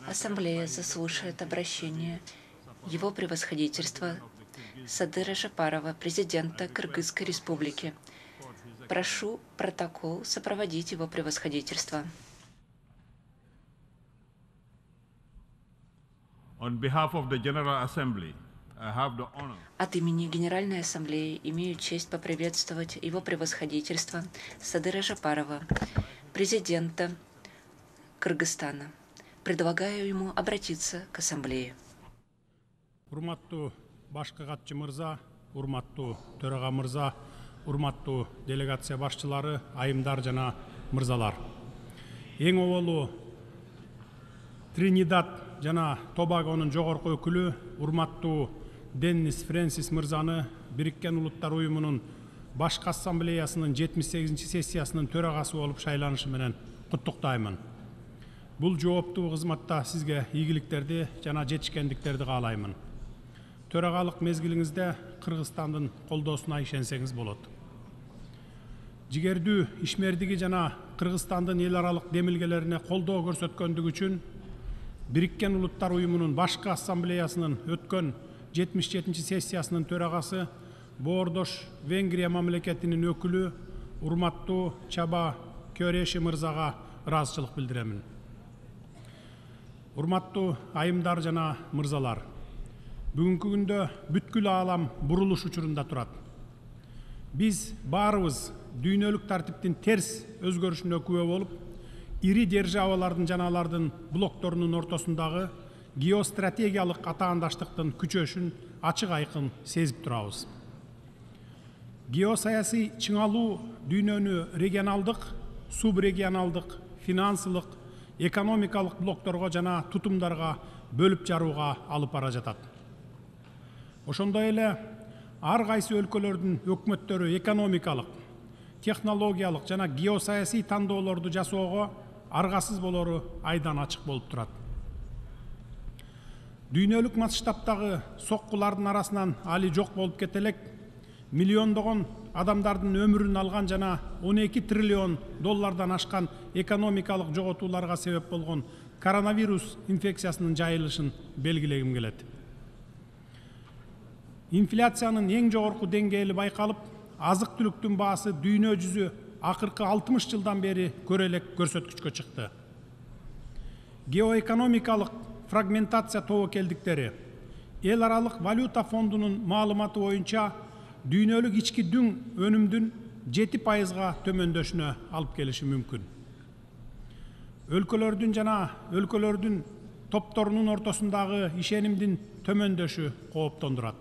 Ассамблея заслушает обращение Его Превосходительства Садыра Жапарова, президента Кыргызской Республики. Прошу протокол сопроводить Его Превосходительство. От имени Генеральной Ассамблеи имею честь поприветствовать Его Превосходительство Садыра Жапарова, президента Кыргызстана. Предлагаю ему обратиться к Ассамблее. Урматтуу башкы катчы мырза, урматтуу төрага мырза, урматтуу делегация башчылары, айымдар жана мырзалар. Эң оболу Тринидад жана Тобагонун жогорку өкүлү, урматтуу Деннис Фрэнсис мырзаны Бириккен Улуттар Уюмунун башкы ассамблеясынын 78-чи сессиясынын төрагасы болуп шайланышы менен куттуктаймын. Бул жооптуу кызматта сизге ийгиликтерди жана жетишкендиктерди каалаймын. Төрагалык мезгилиңизде Кыргызстандын колдоосуна ишенсеңиз болот. Жигердүү ишмердиги жана Кыргызстандын эл аралык демилгелерине колдоо көрсөткөндүгү үчүн Бириккен Улуттар Уюмунун башкы ассамблеясынын өткөн 77-чи сессиясынын төрагасы Боордош Венгрия мамлекетинин өкүлү урматтуу Чаба Көреши мырзага ыраазычылык билдиремин. Урматтуу айымдар жана мырзалар, бүгүнкү күндө бүткүл аалам бурулуш учурунда турат. Биз баарыбыз дүйнөлүк тартиптин терс өзгөрүшүнө күбө болуп, ири державалардын жана алардын блокторунун ортосундагы геостратегиялык атаандаштыктын күчөшүн ачык айкын сезип турабыз. Геосаясий чыңалуу дүйнөнү регионалдык, субрегионалдык, финансылык, экономикалык блокторго жана тутумдарга бөлүп жарууга алып бара жатат. Ошондой эле ар кайсы өлкөлөрдүн өкмөттөрү экономикалык, технологиялык жана геосаясий тандоолорду жасоого аргасыз болору айдан ачык болуп турат. Дүйнөлүк масштабтагы соккулардын арасынан али жок болуп кете элек, миллиондогон адамдардын өмүрүн алган жана 12 триллион доллардан ашкан экономикалык жоготууларга себеп болгон коронавирус инфекциясынын жайылышын белгилегим келет. Инфляциянын эң жогорку деңгээли байкалып, азык-түлүктүн баасы дүйнө жүзү акыркы 60 жылдан бери көрелек көрсөткүчкө чыкты. Геоэкономикалык фрагментация тобокелдиктери эл аралык валюта фондунун маалыматы боюнча дүйнөлүк ички дүң өнүмдүн 7%-га төмөндөшүнө алып келиши мүмкүн. Өлкөлөрдүн жана өлкөлөрдүн топторунун ортосундагы ишенимдин төмөндөшү кооптондурат.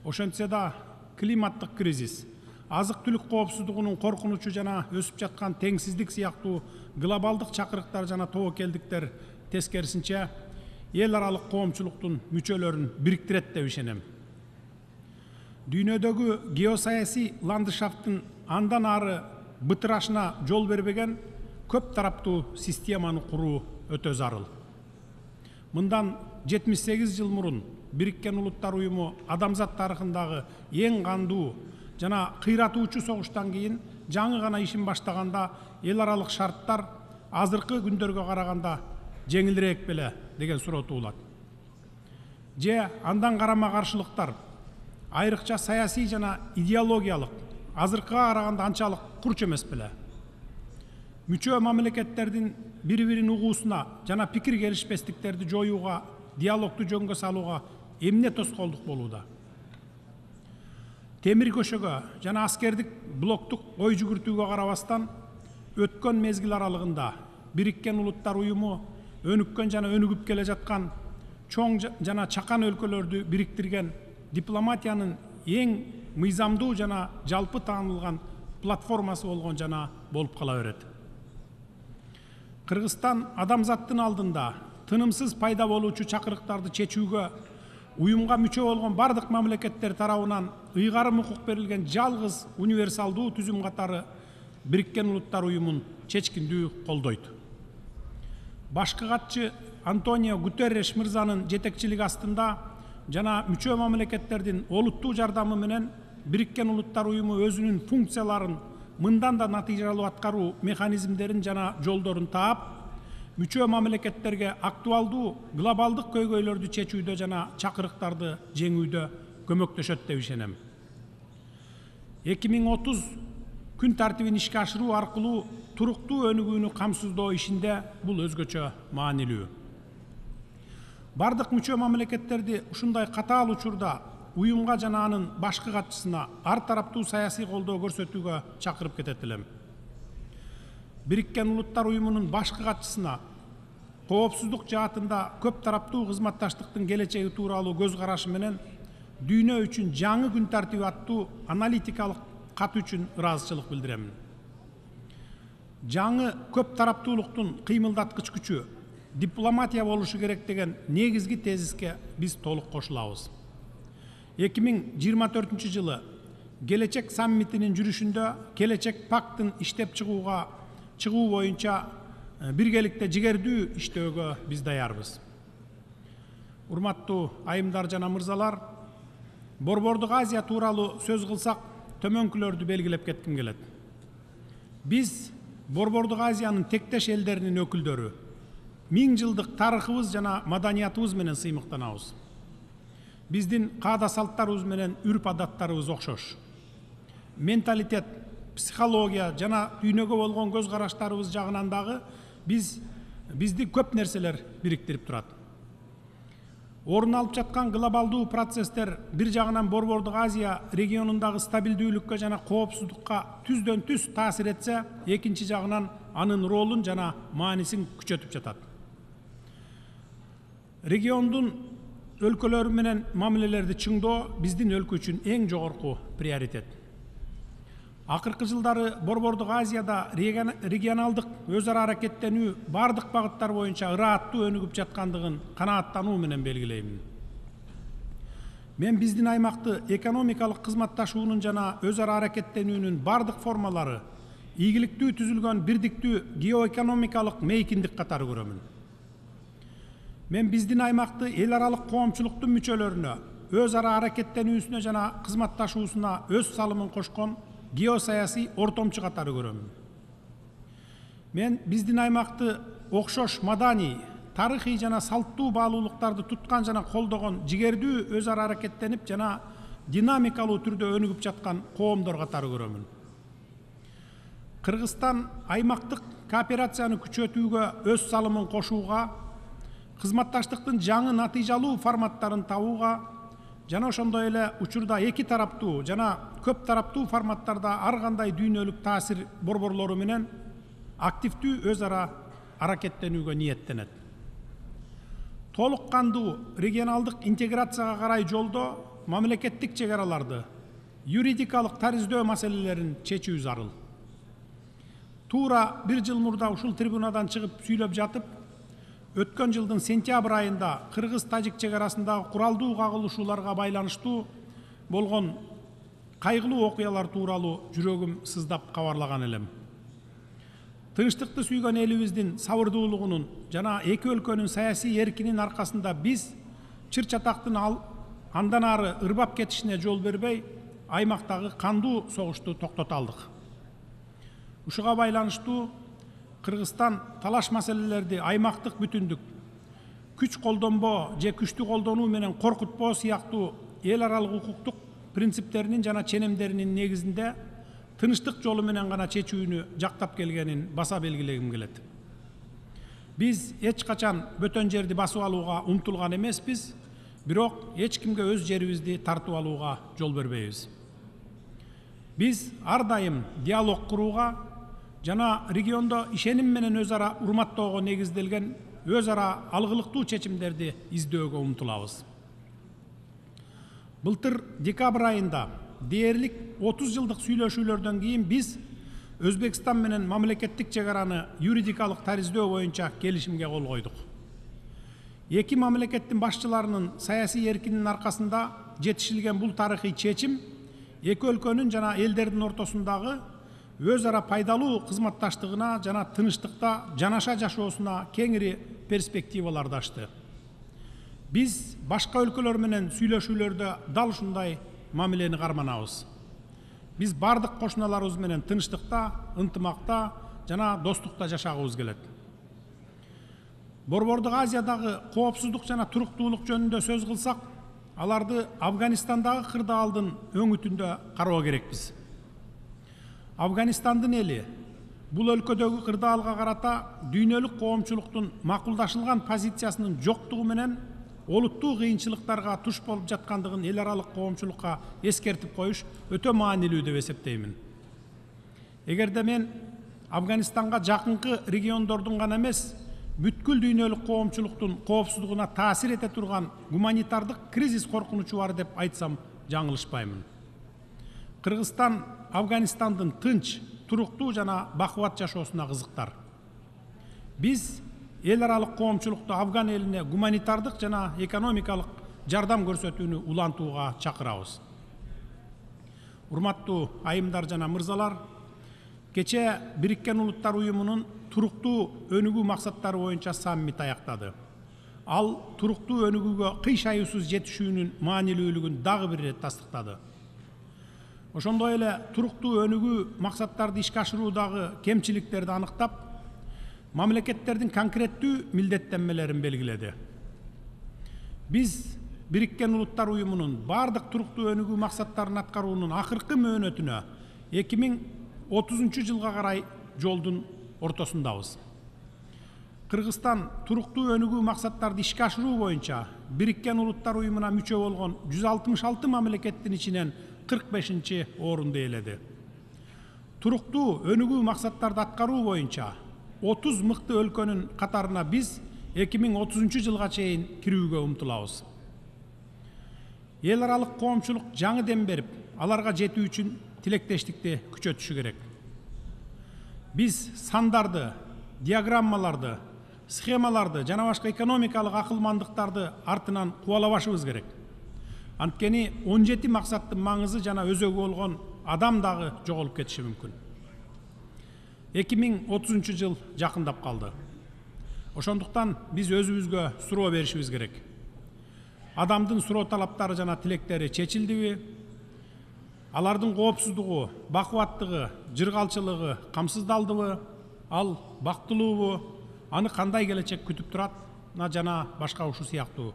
Ошентсе да климаттык кризис, азык-түлүк коопсуздугунун коркунучу жана өсүп жаткан теңсиздик сыяктуу глобалдык чакырыктар жана тобокелдиктер тескерисинче эл аралык коомчулуктун мүчөлөрүн бириктирет деп ишенем. Дүйнөдөгү геосаясий ландшафттын андан ары бытырашына жол бербеген көп тараптуу системаны куруу өтө зарыл. Мындан 78 жыл мурун Бириккен Улуттар Уюму адамзат тарыхындагы эң кандуу жана кыйратуучу согуштан кийин жаңы гана ишин баштаганда эл аралык шарттар азыркы күндөргө караганда жеңилирээк беле деген суроо туулат. Же андан карама каршылыктар айрыкча саясий жана идеологиялык азыркыга караганда анчалык курч эмес беле. Мүчө мамлекеттердин бири-бирин угуусуна жана пикир келишпестиктерди жоюуга, диалогду жөнгө салууга эмне тоскоолдук болууда? Темир көшөгө жана аскердик блоктук ой жүгүртүүгө карабастан өткөн мезгил аралыгында Бириккен Улуттар Уюму өнүккөн жана өнүгүп келе жаткан чоң жана чакан өлкөлөрдү бириктирген дипломатиянын эң мыйзамдуу жана жалпы таанылган платформасы болгон жана болуп кала берет. Кыргызстан адамзаттын алдында тынымсыз пайда болуучу чакырыктарды чечүүгө уюмга мүчө болгон бардык мамлекеттер тарабынан ыйгарым укук берилген жалгыз универсалдуу түзүм катары Бириккен Улуттар Уюмун чечкиндүү колдойт. Башкы катчы Антонио Гутерреш мырзанын жетекчилиги астында жана мүчө мамлекеттердин олуттуу жардамы менен Бириккен Улуттар Уюму өзүнүн функцияларын мындан да натыйжалуу аткаруу механизмдерин жана жолдорун таап, мүчө мамлекеттерге актуалдуу глобалдык көйгөйлөрдү чечүүдө жана чакырыктарды жеңүүдө көмөктөшөт деп ишенем. 2030 күн тартибин ишке ашыруу аркылуу туруктуу өнүгүүнү камсыздоо ишинде бул өзгөчө маанилүү. Бардык мүчө мамлекеттерди ушундай катаал учурда уюмга жана анын башкы катчысына ар тараптуу саясий колдоо көрсөтүүгө чакырып кетет элем. Бириккен Улуттар уюмунун башкы катчысына коопсуздук жаатында көп тараптуу кызматташтыктын келечеги тууралуу көз карашы менен дүйнө үчүн жаңы күн тартиби аттуу аналитикалык кат үчүн ыраазычылык билдиремин. Жаңы көп тараптуулуктун кыймылдаткыч күчү дипломатия болушу керек деген негизги тезиске биз толук кошулабыз. 2024 жылы Келечек саммитинин жүрүшүндө Келечек пактын иштеп чыгуу боюнча биргеликте жигердүү иштөөгө биз даярбыз. Урматтуу айымдар жана мырзалар, Борбордук Азия тууралуу сөз кылсак, төмөнкүлөрдү белгилеп кетким келет. Биз Борбордук Азиянын тектеш элдеринин өкүлдөрү, 1000 жылдык тарыхыбыз жана маданиятыбыз менен сыймыктанабыз. Биздин каада салттарыбыз менен үрп адаттарыбыз окшош. Менталитет, психология жана дүйнөгө болгон көз караштарыбыз жагынан дагы бизди көп нерселер бириктирип турат. Орун алып жаткан глобалдуу процесстер бир жагынан Борбордук Азия регионундагы стабилдүүлүккө жана коопсуздукка түздөн түз таасир этсе, экинчи жагынан анын ролун жана маанисин күчөтүп жатат. Региондун өлкөлөрү менен мамилелерди чыңдоо биздин өлкө үчүн эң жогорку приоритет. Акыркы жылдары Борбордук Азияда регионалдык өз ара аракеттенүү бардык багыттар боюнча ырааттуу өнүгүп жаткандыгын канааттануу менен белгилеймин. Мен биздин аймакты экономикалык кызматташуунун жана өз ара аракеттенүүнүн бардык формалары ийгиликтүү түзүлгөн бирдиктүү геоэкономикалык мейкиндик катары көрөмүн. Мен биздин аймакты эл аралык коомчулуктун мүчөлөрүнө өз ара аракеттенүүсүнө жана кызматташуусуна өз салымын кошкон геосаясий ортомчу катары көрөмүн. Мен биздин аймакты окшош маданий, тарыхый жана салттуу баалуулуктарды туткан жана колдогон жигердүү өз ара аракеттенип жана динамикалуу түрдө өнүгүп жаткан коомдор катары көрөмүн. Кыргызстан аймактык кооперацияны күчөтүүгө өз салымын кошууга, кызматташтыктын жаңы натыйжалуу форматтарын табууга жана ошондой эле учурда эки тараптуу жана көп тараптуу форматтарда ар кандай дүйнөлүк таасир борборлору менен активдүү өз ара аракеттенүүгө ниеттенет. Толук кандуу регионалдык интеграцияга карай жолдо мамлекеттик чек араларды, юридикалык тариздөө маселелерин чечүү зарыл. Туура бир жыл мурда ушул трибунадан чыгып сүйлөп жатып, өткөн жылдын сентябрь айында Кыргыз-Тажик чек арасындагы куралдуу кагылышууларга байланыштуу болгон кайгылуу окуялар тууралуу жүрөгүм сыздап кабарлаган элем. Тынчтыкты сүйгөн элибиздин сабырдуулугунун жана эки өлкөнүн саясий эркинин аркасында биз чыр-чатактын андан ары ырбап кетишине жол бербей, аймактагы кандуу согушту токтото алдык. Ушуга байланыштуу Кыргызстан талаш маселелерди аймактык бүтүндүк, күч колдонбоо же күчтү колдонуу менен коркутпоо сыяктуу эл аралык укуктук принциптеринин жана ченемдеринин негизинде тынчтык жолу менен гана чечүүнү жактап келгенин баса белгилегим келет. Биз эч качан бөтөн жерди басып алууга умтулган эмеспиз, бирок эч кимге өз жерибизди тартып алууга жол бербейбиз. Биз ар дайым диалог курууга жана региондо ишеним менен өз ара урматтоого негизделген өз ара алгылыктуу чечимдерди издөөгө умтулабыз. Былтыр декабрь айында дээрлик 30 жылдык сүйлөшүүлөрдөн кийин биз Өзбекстан менен мамлекеттик чек араны юридикалык тариздөө боюнча келишимге кол койдук. Эки мамлекеттин башчыларынын саясий эркинин аркасында жетишилген бул тарыхый чечим эки өлкөнүн жана элдердин ортосундагы өз ара пайдалуу кызматташтыгына жана тынчтыкта жанаша жашоосуна кеңири перспективаларды ачты. Биз башка өлкөлөр менен сүйлөшүүлөрдө дал ушундай мамилени карманабыз. Биз бардык кошуналарыбыз менен тынчтыкта, ынтымакта жана достукта жашагыбыз келет. Борбордук Азиядагы коопсуздук жана туруктуулук жөнүндө сөз кылсак, аларды Афганистандагы кырдаалдын өңүтүндө кароо керекпиз. Афганистандын эли бул өлкөдөгү кырдаалга карата дүйнөлүк коомчулуктун макулдашылган позициясынын жоктугу менен олуттуу кыйынчылыктарга туш болуп жаткандыгын эл аралык коомчулукка эскертип коюш өтө маанилүү деп эсептеймин. Эгерде мен Афганистанга жакынкы региондордун гана эмес, бүткүл дүйнөлүк коомчулуктун коопсуздугуна таасир эте турган гуманитардык кризис коркунучу бар деп айтсам жаңылышпаймын. Кыргызстан Афганистандын тынч, туруктуу жана бакубат жашоосуна кызыктар. Биз эл аралык коомчулукту Афган элине гуманитардык жана экономикалык жардам көрсөтүүнү улантууга чакырабыз. Урматтуу айымдар жана мырзалар, кече Бириккен Улуттар Уюмунун туруктуу өнүгүү максаттары боюнча саммит аяктады. Ал туруктуу өнүгүүгө кыйшайуусуз жетишүүнүн маанилүүлүгүн дагы бир ирет тастыктады. Ошондой эле туруктуу өнүгүү максаттарды ишке ашыруудагы кемчиликтерди аныктап, мамлекеттердин конкреттүү милдеттенмелерин белгиледи. Биз Бириккен Улуттар Уюмунун бардык туруктуу өнүгүү максаттарын аткаруунун акыркы мөөнөтүнө 2030 жылга карай жолдун ортосундабыз. Кыргызстан туруктуу өнүгүү максаттарды ишке ашыруу боюнча Бириккен Улуттар Уюмуна мүчө болгон 166 мамлекеттин ичинен 45-чи орунду ээледи. Туруктуу өнүгүү максаттарды аткаруу боюнча 30 мыкты өлкөнүн катарына биз 2030 жылга чейин кирүүгө умтулабыз. Эл аралык коомчулук жаңы дем берип, аларга жетүү үчүн тилектештикти күчөтүшү керек. Биз сандарды, диаграммаларды, схемаларды жана башка экономикалык акылмандыктарды артынан кубалабашыбыз керек. Анткени 17 максаттын маңызы жана өзөгү болгон адам дагы жоголуп кетиши мүмкүн. 2030 жыл жакындап калды. Ошондуктан биз өзүбүзгө суроо беришибиз керек. Адамдын суроо талаптары жана тилектери чечилдиби? Алардын коопсуздугу, бакубаттыгы, жыргалчылыгы камсыздалдыбы? Ал бактылуубу? Аны кандай келечек күтүп турат? Жана башка ушу сыяктуу.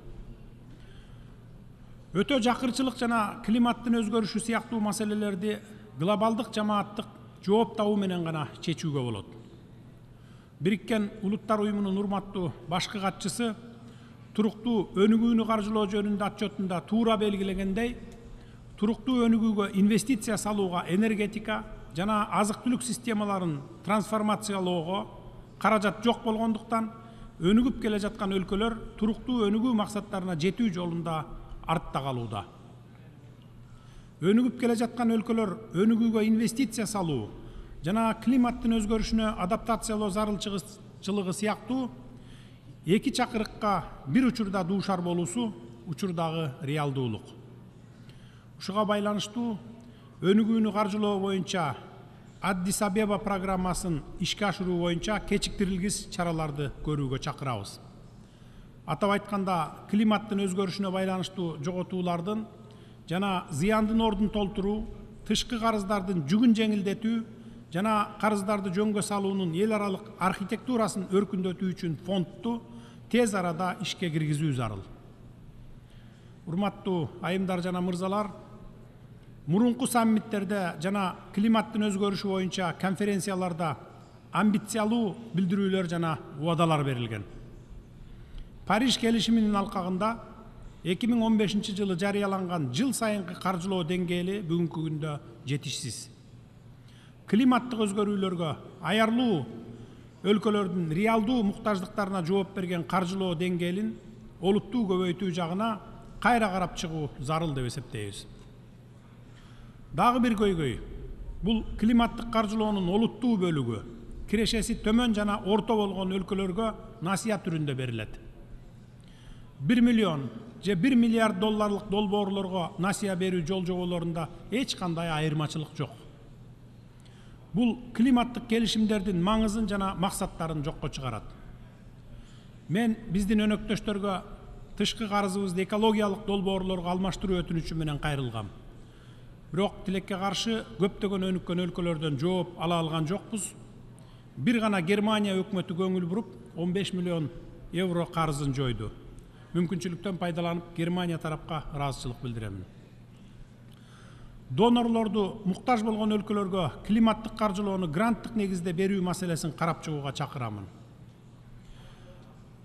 Өтө жакырчылык жана климаттын өзгөрүшү сыяктуу маселелерди глобалдык жамааттык жооп табуу менен гана чечүүгө болот. Бириккен Улуттар Уюмунун урматтуу башкы катчысы туруктуу өнүгүүнү каржылоо жөнүндө отчетунда туура белгилегендей, туруктуу өнүгүүгө инвестиция салууга энергетика жана азык-түлүк системаларын трансформациялоого каражат жок болгондуктан өнүгүп келе жаткан өлкөлөр туруктуу өнүгүү максаттарына жетүү жолунда артта калууда. Өнүгүп келе жаткан өлкөлөр өнүгүүгө инвестиция салуу жана климаттын өзгөрүшүнө адаптациялоо зарылчылыгы сыяктуу эки чакырыкка бир учурда дуушар болуусу учурдагы реалдуулук. Ушуга байланыштуу өнүгүүнү каржылоо боюнча Аддис Абеба программасын ишке ашыруу боюнча кечиктирилгис чараларды көрүүгө чакырабыз. Атап айтканда, климаттын өзгөрүшүнө байланыштуу жоготуулардын жана зыяндын ордун толтуруу, тышкы карыздардын жүгүн жеңилдетүү жана карыздарды жөнгө салуунун эл аралык архитектурасын өркүндөтүү үчүн фондду тез арада ишке киргизүү зарыл. Урматтуу айымдар жана мырзалар, мурунку саммиттерде жана климаттын өзгөрүшү боюнча конференцияларда амбициялуу билдирүүлөр жана убадалар берилген. Париж келишиминин алкагында 2015 жылы жарыяланган жыл сайынкы каржылоо деңгээли бүгүнкү күндө жетишсиз. Климаттык өзгөрүүлөргө аярлуу өлкөлөрдүн реалдуу муктаждыктарына жооп берген каржылоо деңгээлин олуттуу көбөйтүү жагына кайра карап чыгуу зарыл деп эсептейбиз. Дагы бир көйгөй, бул климаттык каржылоонун олуттуу бөлүгү кирешеси төмөн жана орто болгон өлкөлөргө насыя түрүндө берилет. 1 миллион же 1 миллиард долларлык долбоорлорго насыя берүү жол жоболорунда эч кандай айырмачылык жок. Бул климаттык келишимдердин маңызын жана максаттарын жокко чыгарат. Мен биздин өнөктөштөргө тышкы карызыбызды экологиялык долбоорлорго алмаштыруу өтүнүчү менен кайрылгам. Бирок тилекке каршы көптөгөн өнүккөн өлкөлөрдөн жооп ала алган жокпуз. Бир гана Германия өкмөтү көңүл буруп 15 миллион евро карызын жойду. Мүмкүнчүлүктөн пайдаланып Германия тарапка ыраазычылык билдиремин. Донорлорду муктаж болгон өлкөлөргө климаттык каржылоону гранттык негизде берүү маселесин карап чыгууга чакырамын.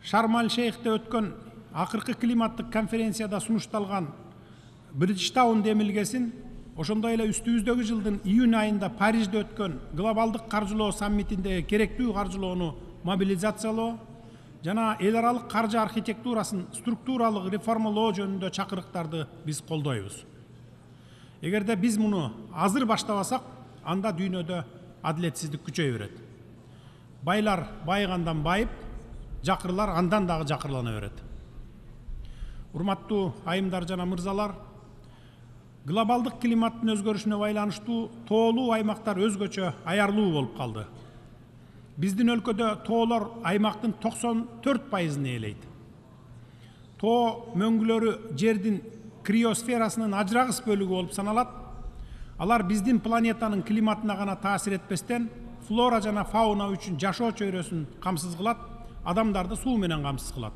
Шарм-эль-Шейхте өткөн акыркы климаттык конференцияда сунушталган Бриджтаун демилгесин, ошондой эле үстүбүздөгү жылдын июнь айында Парижде өткөн глобалдык каржылоо саммитиндеги керектүү каржылоону мобилизациялоо жана эл аралык каржы архитектурасын структуралык реформалоо жөнүндө чакырыктарды биз колдойбуз. Эгерде биз муну азыр баштабасак, анда дүйнөдө адилетсиздик күчөйө берет. Байлар байыгандан байып, жакырлар андан дагы жакырлана берет. Урматтуу айымдар жана мырзалар, глобалдык климаттын өзгөрүшүнө байланыштуу тоолуу аймактар өзгөчө аярлуу болуп калды. Биздин өлкөдө тоолор аймактын 94%-ын ээлейт. Тоо мөңгүлөрү жердин криосферасынын ажырагыс бөлүгү болуп саналат. Алар биздин планетанын климатына гана таасир этпестен, флора жана фауна үчүн жашоо чөйрөсүн камсыз кылат, адамдарды суу менен камсыз кылат.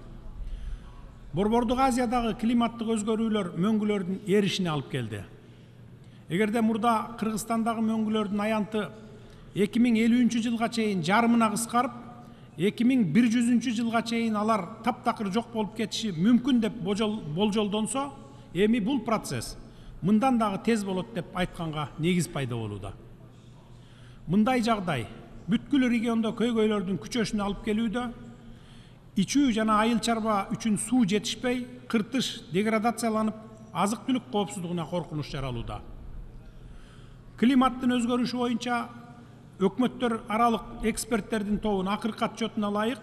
Борбордук Азиядагы климаттык өзгөрүүлөр мөңгүлөрдүн эришине алып келди. Эгерде мурда Кыргызстандагы мөңгүлөрдүн аянты 2050-жылга чейин жарымына кыскарып, 2100-жылга чейин алар таптакыр жок болуп кетиши мүмкүн деп болжолдонсо, эми бул процесс мындан дагы тез болот деп айтканга негиз пайда болууда. Мындай жагдай бүткүл региондо көйгөйлөрдүн күчөшүнө алып келүүдө, ичүү жана айыл чарба үчүн суу жетишпей, кыртыш деградацияланып, азык-түлүк коопсуздугуна коркунуч жаралууда. Климаттын өзгөрүшү боюнча өкмөттөр аралык эксперттердин тобун акыркы отчетуна ылайык,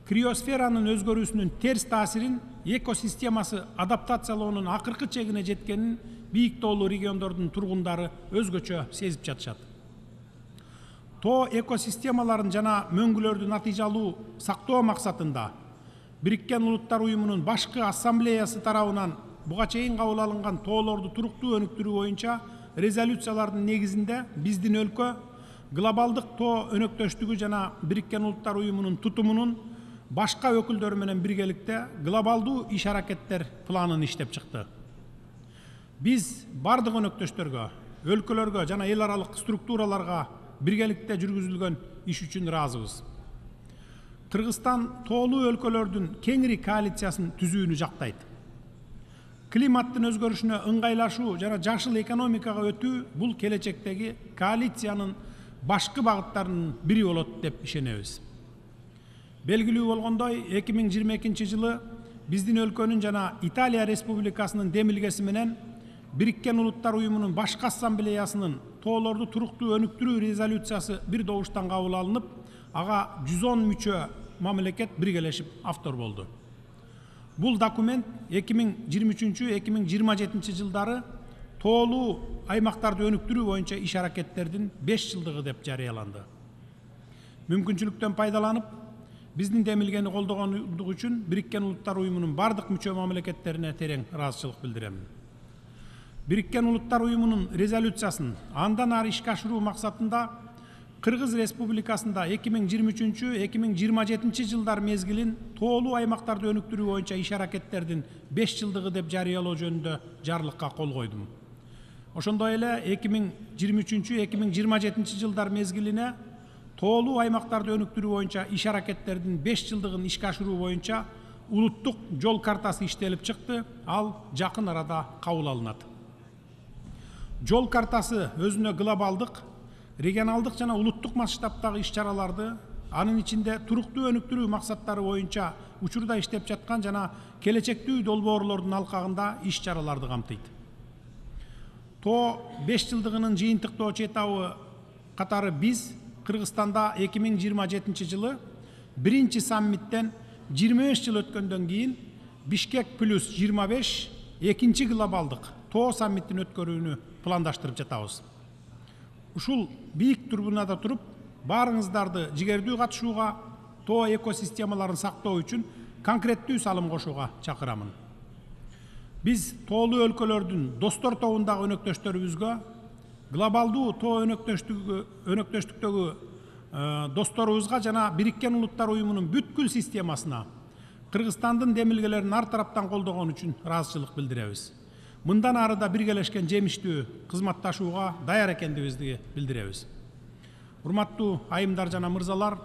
криосферанын өзгөрүүсүнүн терс таасирин экосистемасы адаптациялоонун акыркы чегине жеткенин бийик тоолуу региондордун тургундары өзгөчө сезип жатышат. Тоо экосистемаларын жана мөңгүлөрдү натыйжалуу сактоо максатында Бириккен Улуттар Уюмунун башкы ассамблеясы тарабынан буга чейин кабыл алынган тоолорду туруктуу өнүктүрүү боюнча резолюциялардын негизинде биздин өлкө глобалдык тоо өнөктөштүгү жана Бириккен Улуттар Уюмунун тутумунун башка өкүлдөрү менен биргеликте глобалдуу иш-аракеттер планын иштеп чыкты. Биз бардык өнөктөштөргө, өлкөлөргө жана эл аралык структураларга биргеликте жүргүзүлгөн иш үчүн ыраазыбыз. Кыргызстан тоолуу өлкөлөрдүн кеңири коалициясын түзүүнү жактайт. Климаттын өзгөрүшүнө ыңгайлашуу жана жашыл экономикага өтүү бул келечектеги коалициянын башкы багыттарынын бири болот деп ишенебиз. Белгилүү болгондой, 2022-жылы биздин өлкөнүн жана Италия Республикасынын демилгеси менен Бириккен Улуттар Уюмунун башкы ассамблеясынын тоолорду туруктуу өнүктүрүү резолюциясы бир добуштан кабыл алынып, ага 110 мүчө мамлекет биргелешип автор болду. Бул документ 2023-2027 жылдары тоолуу аймактарды өнүктүрүү боюнча иш-аракеттердин 5 жылдыгы деп жарыяланды. Мүмкүнчүлүктөн пайдаланып, биздин демилгени колдогондугу үчүн Бириккен Улуттар Уюмунун бардык мүчө мамлекеттерине терең ыраазычылык билдиремин. Бириккен Улуттар Уюмунун резолюциясын андан ары ишке ашыруу максатында Кыргыз Республикасында 2023-2027 жылдар мезгилин тоолуу аймактарды өнүктүрүү боюнча иш-аракеттердин 5 жылдыгы деп жарыялоо жөнүндө жарлыкка кол койдум. Ошондой эле 2023-2027 жылдар мезгилине тоолуу аймактарды өнүктүрүү боюнча иш-аракеттердин 5 жылдыгын ишке ашыруу боюнча улуттук жол картасы иштелип чыкты, ал жакын арада кабыл алынат. Жол картасы өзүнө глобалдык, регионалдык жана улуттук масштабтагы иш-чараларды, анын ичинде туруктуу өнүктүрүү максаттары боюнча учурда иштеп жаткан жана келечектүү долбоорлордун алкагында иш-чараларды камтыйт. Тоо 5 жылдыгынын жыйынтыктоо четабы катары биз Кыргызстанда 2027 жылы биринчи саммиттен 25 жыл өткөндөн кийин Бишкек плюс 25 экинчи глобалдык тоо саммитин өткөрүүнү пландаштырып жатабыз. Ушул бийик трибунада туруп, баарыңыздарды жигердүү катышууга, тоо экосистемаларын сактоо үчүн конкреттүү салым кошууга чакырамын. Биз тоолуу өлкөлөрдүн достор тобундагы өнөктөштөрүбүзгө, глобалдуу тоо өнөктөштүктөгү досторубузга жана Бириккен Улуттар Уюмунун бүткүл системасына Кыргызстандын демилгелерин ар тараптан колдогон үчүн ыраазычылык билдиребиз. Мындан ары да биргелешкен жемиштүү кызматташууга даяр экендигибизди билдиребиз. Урматтуу айымдар жана мырзалар,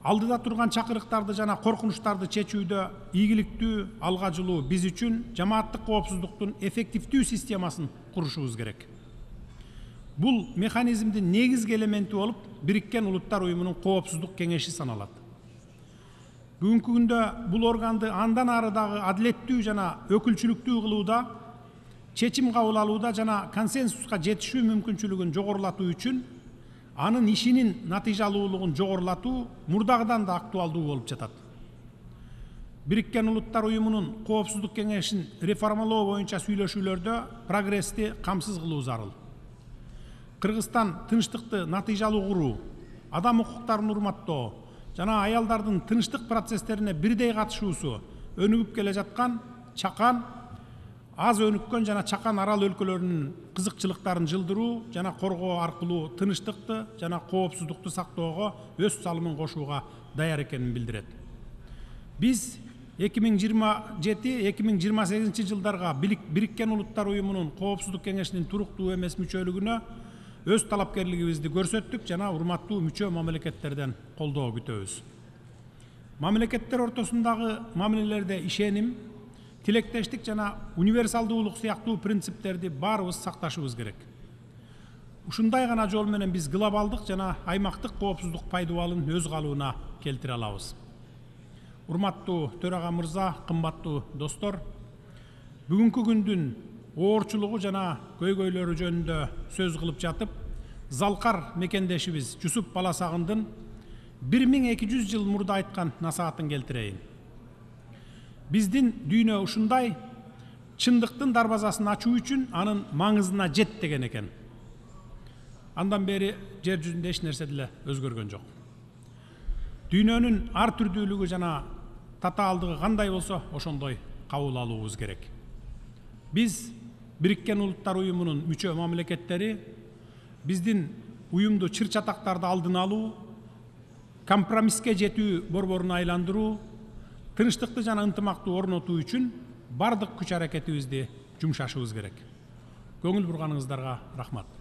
алдыда турган чакырыктарды жана коркунучтарды чечүүдө ийгиликтүү, алга жылуу биз үчүн жамааттык коопсуздуктун эффективдүү системасын курушубуз керек. Бул механизмдин негизги элементи болуп, Бириккен Улуттар Уюмунун коопсуздук кеңеши саналат. Бүгүнкү күндө бул органды андан ары дагы адилеттүү жана өкүлчүлүктүү кылууда, чечим кабыл алууда жана консенсуска жетишүү мүмкүнчүлүгүн жогорулатуу үчүн анын ишинин натыйжалуулугун жогорулатуу мурдагыдан да актуалдуу болуп жатат. Бириккен Улуттар Уюмунун коопсуздук кеңешин реформалоо боюнча сүйлөшүүлөрдө прогрессти камсыз кылуу зарыл. Кыргызстан тынчтыкты натыйжалуу куруу, адам укуктарын урматтоо жана аялдардын тынчтык процесстерине бирдей катышуусу өнүгүп келе жаткан чакан, аз өнүккөн жана чакан арал өлкөлөрүнүн кызыкчылыктарын жылдыруу жана коргоо аркылуу тынчтыкты жана коопсуздукту сактоого өз салымын кошууга даяр экенин билдирет. Биз 2027-2028 жылдарга Бириккен Улуттар Уюмунун коопсуздук кеңешинин туруктуу эмес мүчөлүгүнө өз талапкерлигибизди көрсөттүк жана урматтуу мүчө мамлекеттерден колдоо күтөбүз. Мамлекеттер ортосундагы мамилелерде ишеним, тилектештик жана универсалдуулук сыяктуу принциптерди баарыбыз сакташыбыз керек. Ушундай гана жол менен биз глобалдык жана аймактык коопсуздук пайдубалын өз калыбына келтире алабыз. Урматтуу төрага мырза, кымбаттуу достор, бүгүнкү күндүн оорчулугу жана көйгөйлөрү жөнүндө сөз кылып жатып, залкар мекендешибиз Жусуп Баласагындын 1200 жыл мурда айткан насаатын келтирейин. Биздин дүйнө ушундай, чындыктын дарбазасын ачуу үчүн анын маңызына жет деген экен. Андан бери жер жүзүндө эч нерсе деле өзгөргөн жок. Дүйнөнүн ар түрдүүлүгү жана татаалдыгы кандай болсо, ошондой кабыл алуубуз керек. Биз Бириккен Улуттар Уюмунун мүчө мамлекеттери биздин уюмду чыр-чатактарды алдын алуу, компромисске жетүү борборуна айландыруу, тынчтыкты жана ынтымакты орнотуу үчүн бардык күч аракетибизди жумшашыбыз керек. Көңүл бурганыңыздарга рахмат.